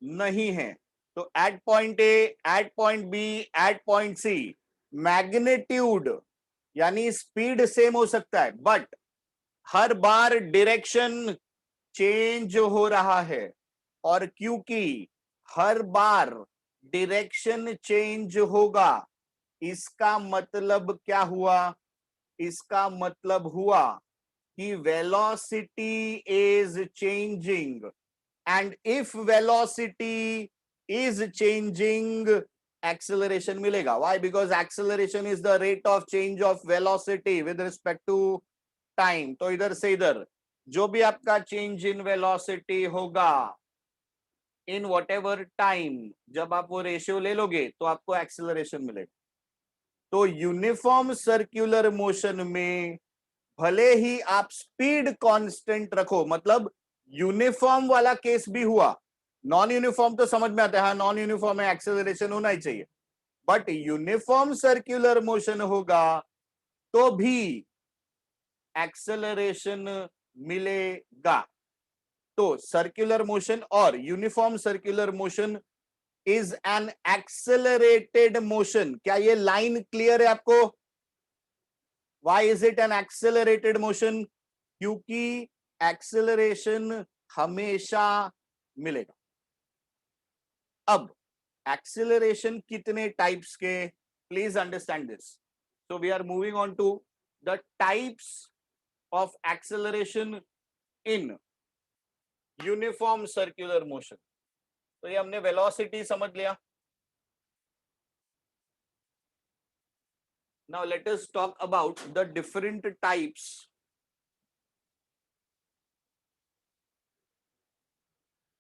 नहीं है। तो at point A, at point B, at point C magnitude यानी स्पीड सेम हो सकता है, बट हर बार डायरेक्शन चेंज हो रहा है। और क्योंकि हर बार डायरेक्शन चेंज होगा, इसका मतलब क्या हुआ? इसका मतलब हुआ कि velocity is changing, and if velocity is changing, acceleration मिलेगा। Why? Because acceleration is the rate of change of velocity with respect to time. तो इधर से इधर जो भी आपका चेंज इन वेलोसिटी होगा इन वॉट एवर टाइम, जब आप वो रेशियो ले लोगे तो आपको एक्सेलरेशन मिलेगा। तो यूनिफॉर्म सर्कुलर मोशन में भले ही आप स्पीड कांस्टेंट रखो, मतलब यूनिफॉर्म वाला केस भी हुआ। नॉन यूनिफॉर्म तो समझ में आता है, हाँ नॉन यूनिफॉर्म में एक्सेलरेशन होना ही चाहिए, बट यूनिफॉर्म सर्कुलर मोशन होगा तो भी एक्सेलरेशन मिलेगा। तो सर्कुलर मोशन और uniform circular motion is an accelerated motion. क्या ये लाइन क्लियर है आपको? Why is it an accelerated motion? क्योंकि एक्सेलरेशन हमेशा मिलेगा। अब एक्सेलरेशन कितने टाइप्स के? Please understand this. So we are moving on to the types of acceleration in uniform circular motion. तो ये हमने वेलोसिटी समझ लिया। Now let us talk about the different types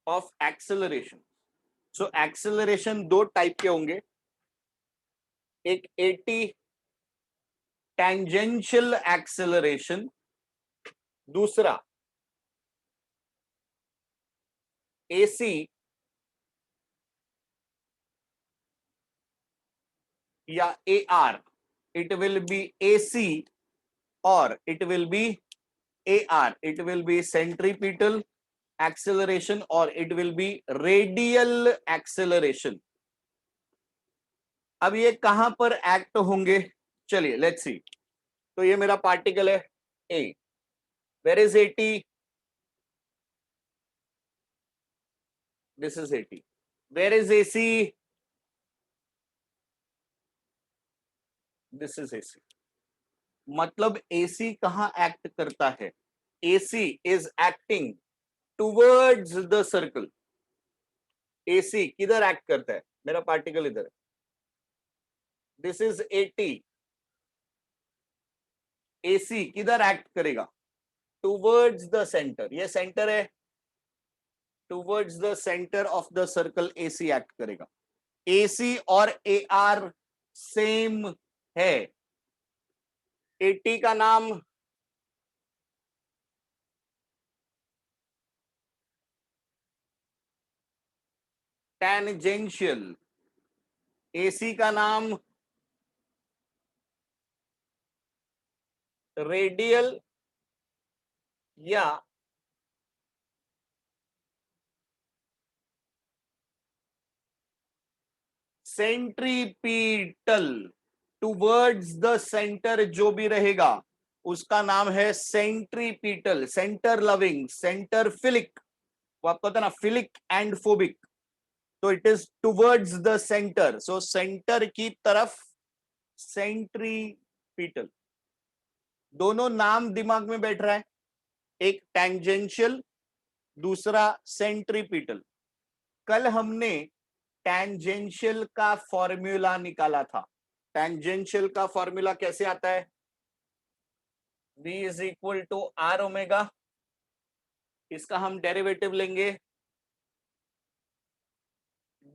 of acceleration. So acceleration दो type के होंगे, एक AT tangential acceleration, दूसरा एसी या A R. It will be AC और it will be A R. It will be centripetal acceleration और it will be radial acceleration. अब ये कहां पर एक्ट होंगे? चलिए लेट्स सी। तो ये मेरा पार्टिकल है A, where is AT? This is AT. Where is AC? This is AC. मतलब एसी कहां एक्ट करता है? AC is acting towards the circle. AC किधर एक्ट करता है? मेरा पार्टिकल इधर है, दिस इज एटी। एसी किधर एक्ट करेगा? Towards the centre. ये सेंटर है, towards the centre of the circle AC act करेगा। एसी और ए आर सेम है। एटी का नाम टेंजेंशियल, एसी का नाम रेडियल या सेंट्रीपीटल। टुवर्ड्स द सेंटर जो भी रहेगा उसका नाम है centripetal. Centre loving, centre philic, वो आपको पता ना, फिलिक एंड फोबिक। तो it is towards the centre, so centre की तरफ सेंट्रीपीटल। दोनों नाम दिमाग में बैठ रहा है, एक टेंजेंशियल, दूसरा सेंट्रीपीटल। कल हमने टेंजेंशियल का फॉर्मूला निकाला था। टेंजेंशियल का फॉर्मूला कैसे आता है? V is equal to R omega. इसका हम डेरिवेटिव लेंगे,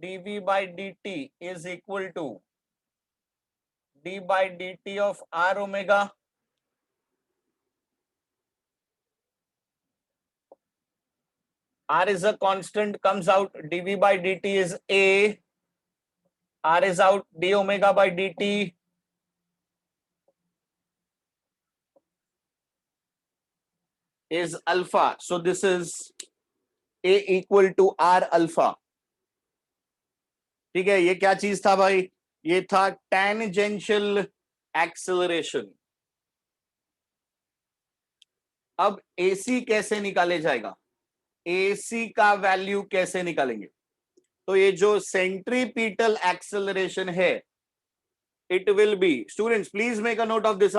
dv by dt is equal to d by dt of R omega. R is a constant, comes out, dv by dt is a, R is out, d omega by dt is alpha. So this is a equal to r alpha. ठीक है, ये क्या चीज था भाई? ये था tangential acceleration. अब एसी कैसे निकाले जाएगा? एसी का वैल्यू कैसे निकालेंगे? तो ये जो सेंट्रीपिटल एक्सेलरेशन है, it will B, students please make a note of this,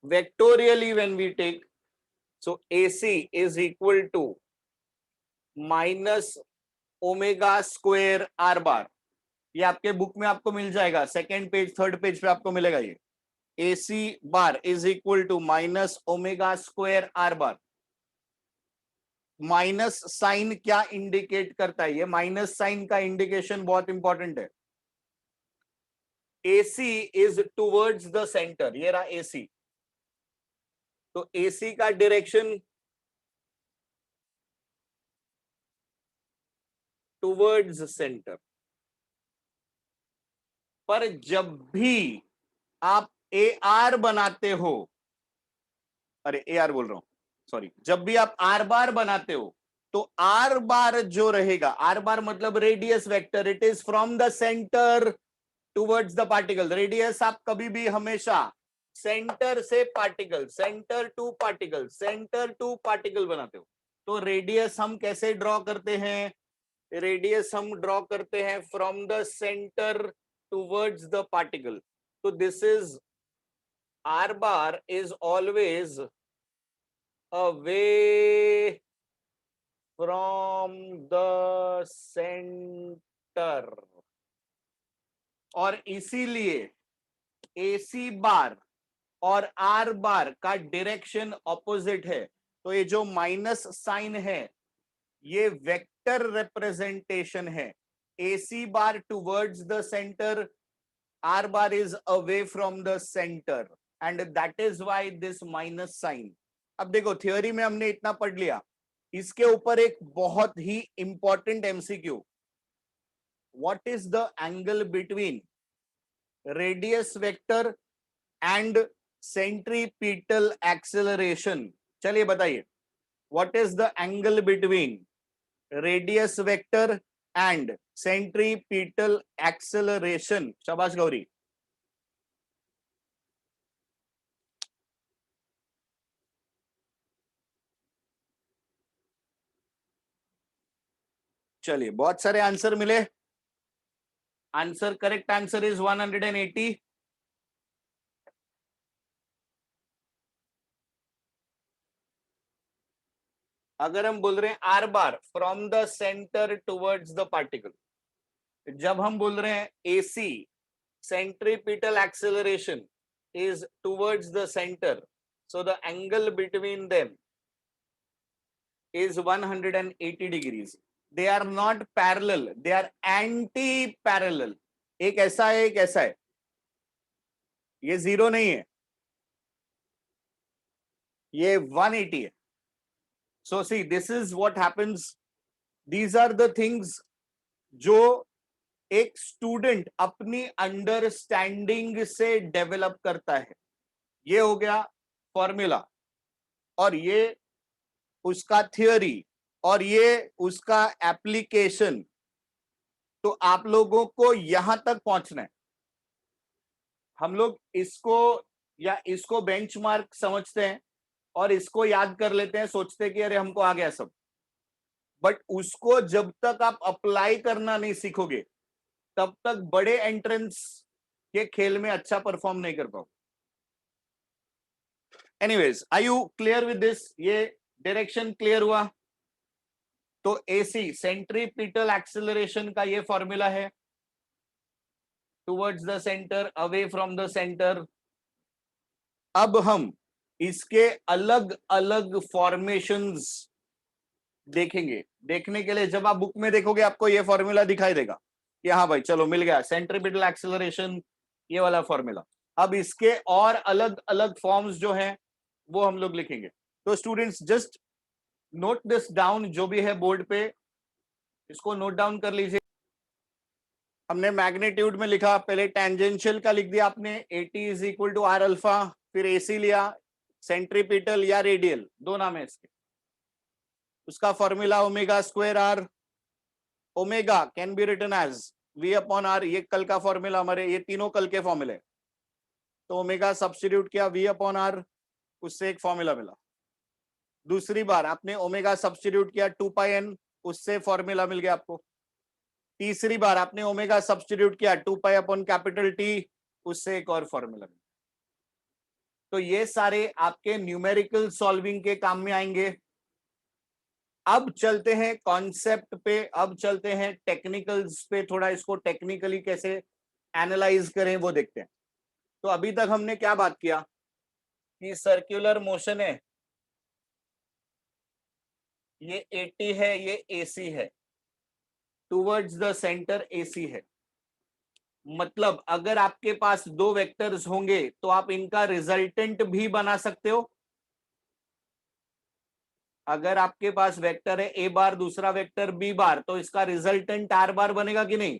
vectorially when we take, so AC is equal to minus omega square R बार। ये आपके बुक में आपको मिल जाएगा, सेकेंड पेज थर्ड पेज पे आपको मिलेगा। ये AC bar is equal to minus omega square R bar. Minus sign क्या इंडिकेट करता है? ये माइनस साइन का इंडिकेशन बहुत इंपॉर्टेंट है। AC is towards the centre, ये रहा AC। तो AC का डायरेक्शन टुवर्ड्स सेंटर। पर जब भी आप AR बनाते हो, अरे AR बोल रहा हूं, सॉरी, जब भी आप आर बार बनाते हो, तो आर बार जो रहेगा, आर बार मतलब radius vector, it is from the centre towards the particle. Radius आप कभी भी हमेशा सेंटर से particle, centre to particle, centre to particle बनाते हो। तो रेडियस हम कैसे ड्रॉ करते हैं? रेडियस हम ड्रॉ करते हैं from the centre towards the particle. तो this is, R bar is always away from the center, और इसीलिए AC बार और R बार का डायरेक्शन ऑपोजिट है। तो ये जो माइनस साइन है, ये वेक्टर रिप्रेजेंटेशन है। AC bar towards the centre, R bar is away from the center, and that is why this minus sign। अब देखो, थ्योरी में हमने इतना पढ़ लिया, इसके ऊपर एक बहुत ही important MCQ, what is the angle between radius vector and centripetal acceleration? चलिए बताइए, what is the angle between radius vector and centripetal acceleration? शाबाश गौरी। चलिए, बहुत सारे आंसर मिले। Answer, correct answer is 180। अगर हम बोल रहे हैं R bar from the centre towards the particle, जब हम बोल रहे हैं AC centripetal acceleration is towards the center, so the angle between them is 180 degrees. They are not parallel, they are anti-parallel। एक ऐसा है, एक ऐसा है, ये जीरो नहीं है, ये 180 है। So see, this is what happens, these are the things जो एक स्टूडेंट अपनी अंडरस्टैंडिंग से डेवलप करता है। ये हो गया फॉर्मूला, और ये उसका थियोरी, और ये उसका एप्लीकेशन। तो आप लोगों को यहां तक पहुंचना है। हम लोग इसको या इसको बेंचमार्क समझते हैं और इसको याद कर लेते हैं, सोचते हैं कि अरे हमको आ गया सब। बट उसको जब तक आप अप्लाई करना नहीं सीखोगे, तब तक बड़े एंट्रेंस के खेल में अच्छा परफॉर्म नहीं कर पाओ। Anyways, are you clear with this? ये डायरेक्शन क्लियर हुआ? तो AC सेंट्रीपिटल एक्सेलरेशन का ये फॉर्मूला है, towards the centre, away from the centre. अब हम इसके अलग अलग फॉर्मेशंस देखेंगे। देखने के लिए जब आप बुक में देखोगे, आपको ये फॉर्मूला दिखाई देगा कि हाँ भाई चलो मिल गया, सेंट्रीपिटल एक्सेलरेशन, ये वाला फॉर्मूला। अब इसके और अलग अलग फॉर्म्स जो हैं वो हम लोग लिखेंगे। तो students just note this down, जो भी है बोर्ड पे इसको नोट डाउन कर लीजिए। हमने मैग्नीट्यूड में लिखा, पहले टेंजेंशियल का लिख दिया आपने, AT is equal to R alpha, फिर AC लिया, सेंट्रीपिटल या रेडियल, दो नाम है इसके। उसका formula omega square R, omega can be written as v upon R, ये कल का फॉर्मूला, हमारे ये तीनों कल के फॉर्मूले, तो ओमेगा सब्स्टिट्यूट किया वी अपॉन आर, उससे एक फॉर्मूला मिला। दूसरी बार आपने ओमेगा सब्स्टिट्यूट किया 2 पाई n, उससे फॉर्मूला मिल गया आपको। तीसरी बार आपने ओमेगा सब्स्टिट्यूट किया 2 पाई अपॉन कैपिटल टी, उससे एक और फॉर्मूला मिला। तो ये सारे आपके न्यूमेरिकल सॉल्विंग के काम में आएंगे। अब चलते हैं कॉन्सेप्ट पे, अब चलते हैं टेक्निकल्स पे, थोड़ा इसको टेक्निकली कैसे एनालाइज करें वो देखते हैं। तो अभी तक हमने क्या बात किया कि सर्कुलर मोशन है, ये 80 है, ये एसी है, टूवर्ड्स द सेंटर एसी है। मतलब अगर आपके पास दो वेक्टर्स होंगे तो आप इनका रिजल्टेंट भी बना सकते हो। अगर आपके पास वेक्टर है ए बार, दूसरा वेक्टर बी बार, तो इसका रिजल्टेंट आर बार बनेगा कि नहीं?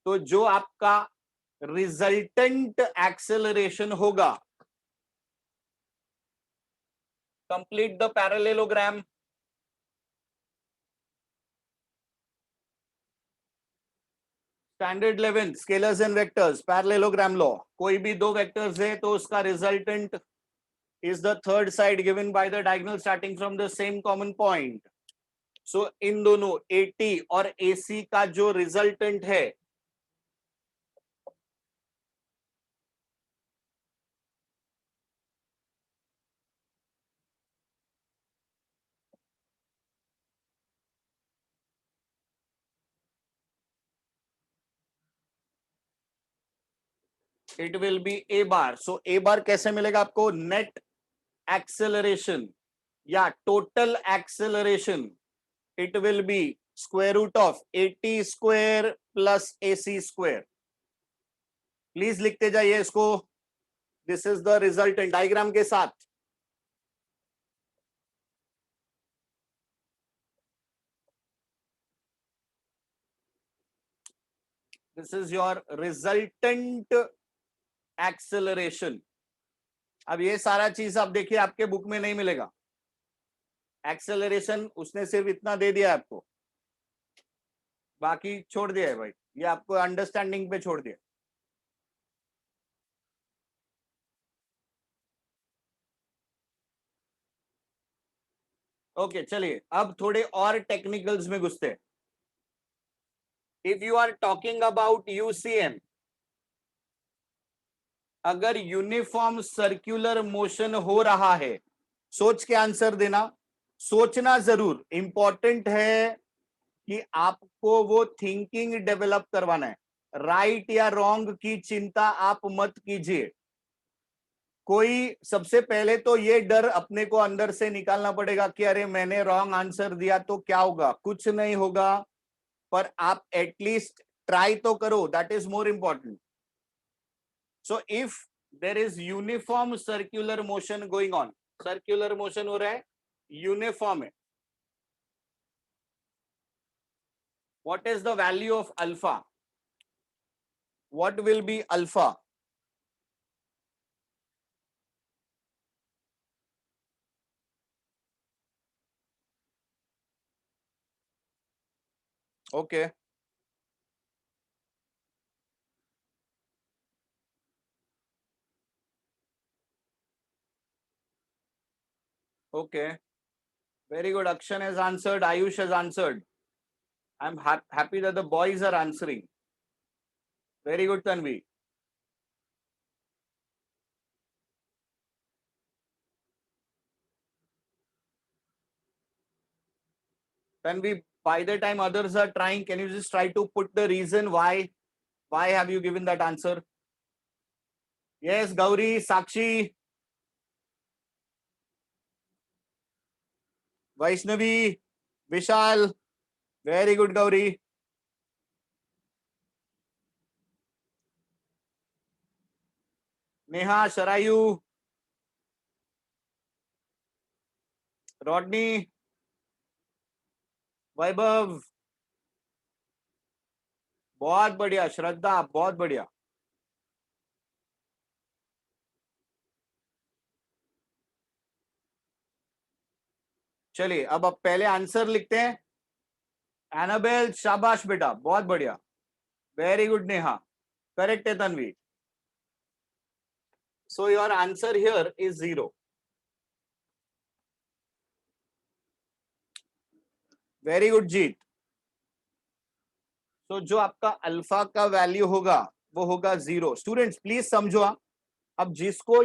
तो जो आपका रिजल्टेंट एक्सेलरेशन होगा, complete the parallelogram, standard 11 scalars and vectors parallelogram law, कोई भी दो वेक्टर्स है तो उसका resultant is the third side given by the diagonal starting from the same common point. So इन दोनों AT और AC का जो रिजल्टेंट है, it will be a bar. So a bar कैसे मिलेगा आपको? नेट एक्सेलरेशन या total acceleration, it will be square root of AT square plus AC square. Please लिखते जाइए इसको, this is the resultant diagram के साथ। This is your resultant acceleration. अब ये सारा चीज आप देखिए आपके बुक में नहीं मिलेगा। एक्सेलरेशन उसने सिर्फ इतना दे दिया आपको, बाकी छोड़ दिया है भाई, ये आपको अंडरस्टैंडिंग पे छोड़ दिया। ओके चलिए अब थोड़े और टेक्निकल्स में घुसते हैं। If you are talking about UCM, अगर यूनिफॉर्म सर्कुलर मोशन हो रहा है, सोच के आंसर देना, सोचना जरूर इंपॉर्टेंट है कि आपको वो थिंकिंग डेवलप करवाना है। राइट या रॉन्ग की चिंता आप मत कीजिए। कोई सबसे पहले तो ये डर अपने को अंदर से निकालना पड़ेगा कि अरे मैंने रॉन्ग आंसर दिया तो क्या होगा, कुछ नहीं होगा, पर आप एटलीस्ट ट्राई तो करो, that is more important. So if there is uniform circular motion going on, circular motion हो रहा है, यूनिफॉर्म है, what is the value of alpha? What will be alpha? Okay. Okay. Very good. Akshan has answered. Ayush has answered. I'm happy that the boys are answering. Very good, Tanvi. Tanvi, by the time others are trying, can you just try to put the reason why? Why have you given that answer? Yes, Gauri, Sakshi, Vaishnavi, Vishal. Very good, Gauri. Neha, Sharayu, Rodney, Vaibhav. बहुत बढ़िया श्रद्धा, बहुत बढ़िया। चलिए अब पहले answer लिखते हैं। Annabelle शाबाश बेटा, बहुत बढ़िया, वेरी गुड नेहा, करेक्ट है Tanvi. So your answer here is 0। Very good Jeet. तो जो आपका अल्फा का वैल्यू होगा वो होगा 0। स्टूडेंट्स प्लीज समझो, अब जिसको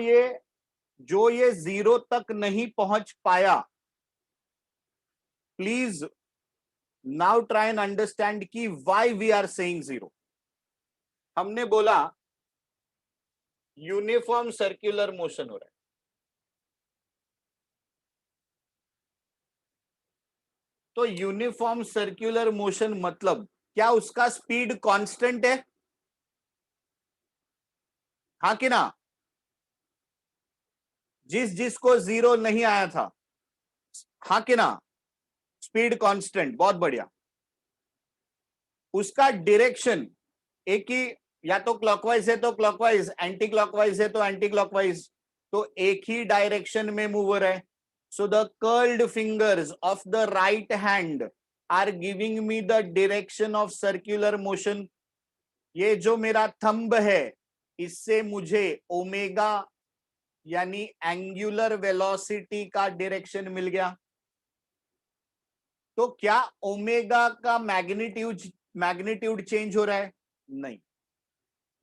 जो ये 0 तक नहीं पहुंच पाया, please now try and understand कि व्हाई वी आर सेइंग 0। हमने बोला यूनिफॉर्म सर्कुलर मोशन हो रहा है, तो यूनिफॉर्म सर्कुलर मोशन मतलब क्या उसका स्पीड कांस्टेंट है? हाँ कि ना? जिसको 0 नहीं आया था, हाँ कि ना? स्पीड कांस्टेंट, बहुत बढ़िया। उसका डायरेक्शन एक ही, या तो क्लॉकवाइज है तो क्लॉकवाइज, एंटी क्लॉकवाइज है तो एंटी क्लॉकवाइज, तो एक ही डायरेक्शन में मूव हो रहा है। So the curled fingers of the right hand are giving me the direction of circular motion. ये जो मेरा थंब है, इससे मुझे ओमेगा यानी एंगुलर वेलोसिटी का डायरेक्शन मिल गया। तो क्या ओमेगा का मैग्नीट्यूड चेंज हो रहा है? नहीं।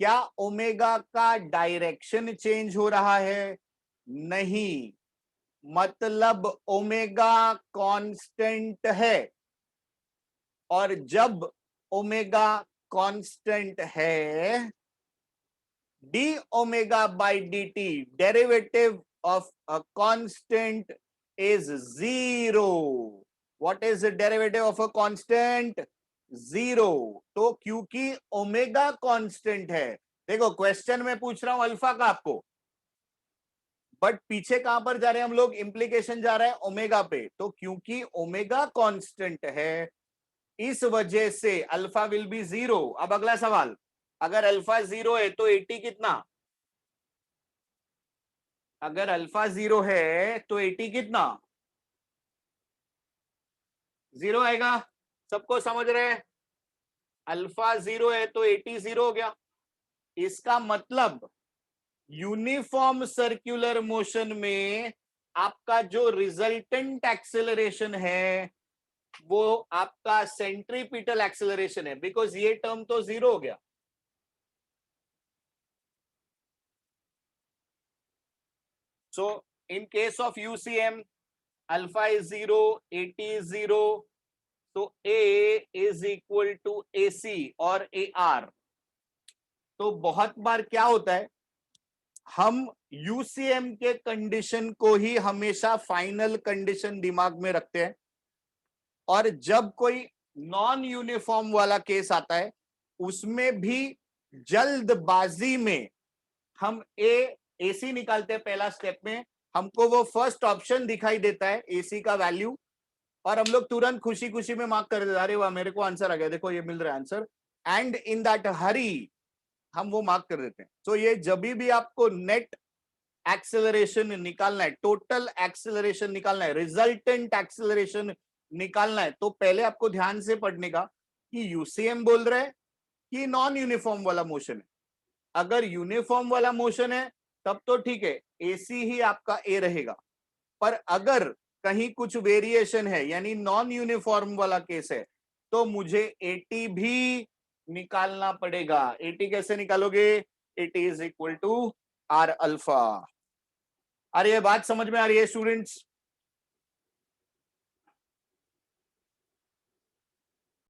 क्या ओमेगा का डायरेक्शन चेंज हो रहा है? नहीं। मतलब ओमेगा कांस्टेंट है, और जब ओमेगा कांस्टेंट है, D omega by D T derivative of a constant is 0। What is the derivative of a constant? 0। तो क्योंकि ओमेगा कांस्टेंट है, देखो क्वेश्चन में पूछ रहा हूं अल्फा का आपको, बट पीछे कहां पर जा रहे हैं हम लोग? इंप्लीकेशन जा रहा है ओमेगा पे। तो क्योंकि ओमेगा कांस्टेंट है, इस वजह से अल्फा विल बी 0। अब अगला सवाल, अगर अल्फा 0 है तो एटी कितना? अगर अल्फा 0 है तो एटी कितना? 0 आएगा। सबको समझ रहे हैं? अल्फा 0 है तो एटी 0 हो गया। इसका मतलब यूनिफॉर्म सर्कुलर मोशन में आपका जो रिजल्टेंट एक्सेलरेशन है वो आपका सेंट्रीपिटल एक्सेलरेशन है, बिकॉज ये टर्म तो 0 हो गया। So in case of UCM, alpha is 0, AT is 0, तो A is equal to A C और ए आर। तो बहुत बार क्या होता है, हम यूसीएम के कंडीशन को ही हमेशा फाइनल कंडीशन दिमाग में रखते हैं, और जब कोई नॉन यूनिफॉर्म वाला केस आता है उसमें भी जल्दबाजी में हम एसी निकालते हैं। पहला स्टेप में हमको वो फर्स्ट ऑप्शन दिखाई देता है एसी का वैल्यू, और हम लोग तुरंत खुशी खुशी में मार्क कर देते, अरे वाह मेरे को आंसर आ गया, देखो ये मिल रहा है आंसर, एंड इन दैट हरी हम वो मार्क कर देते हैं। तो ये जब भी आपको नेट एक्सेलरेशन निकालना है, टोटल एक्सेलरेशन निकालना है, रिजल्टेंट एक्सेलरेशन निकालना है, तो पहले आपको ध्यान से पढ़ने का कि यूसीएम बोल रहे हैं कि नॉन यूनिफॉर्म वाला मोशन है। अगर यूनिफॉर्म वाला मोशन है तब तो ठीक है, एसी ही आपका ए रहेगा। पर अगर कहीं कुछ वेरिएशन है यानी नॉन यूनिफॉर्म वाला केस है, तो मुझे एटी भी निकालना पड़ेगा। एटी कैसे निकालोगे? AT is equal to R alpha. अरे ये बात समझ में आ रही है स्टूडेंट्स?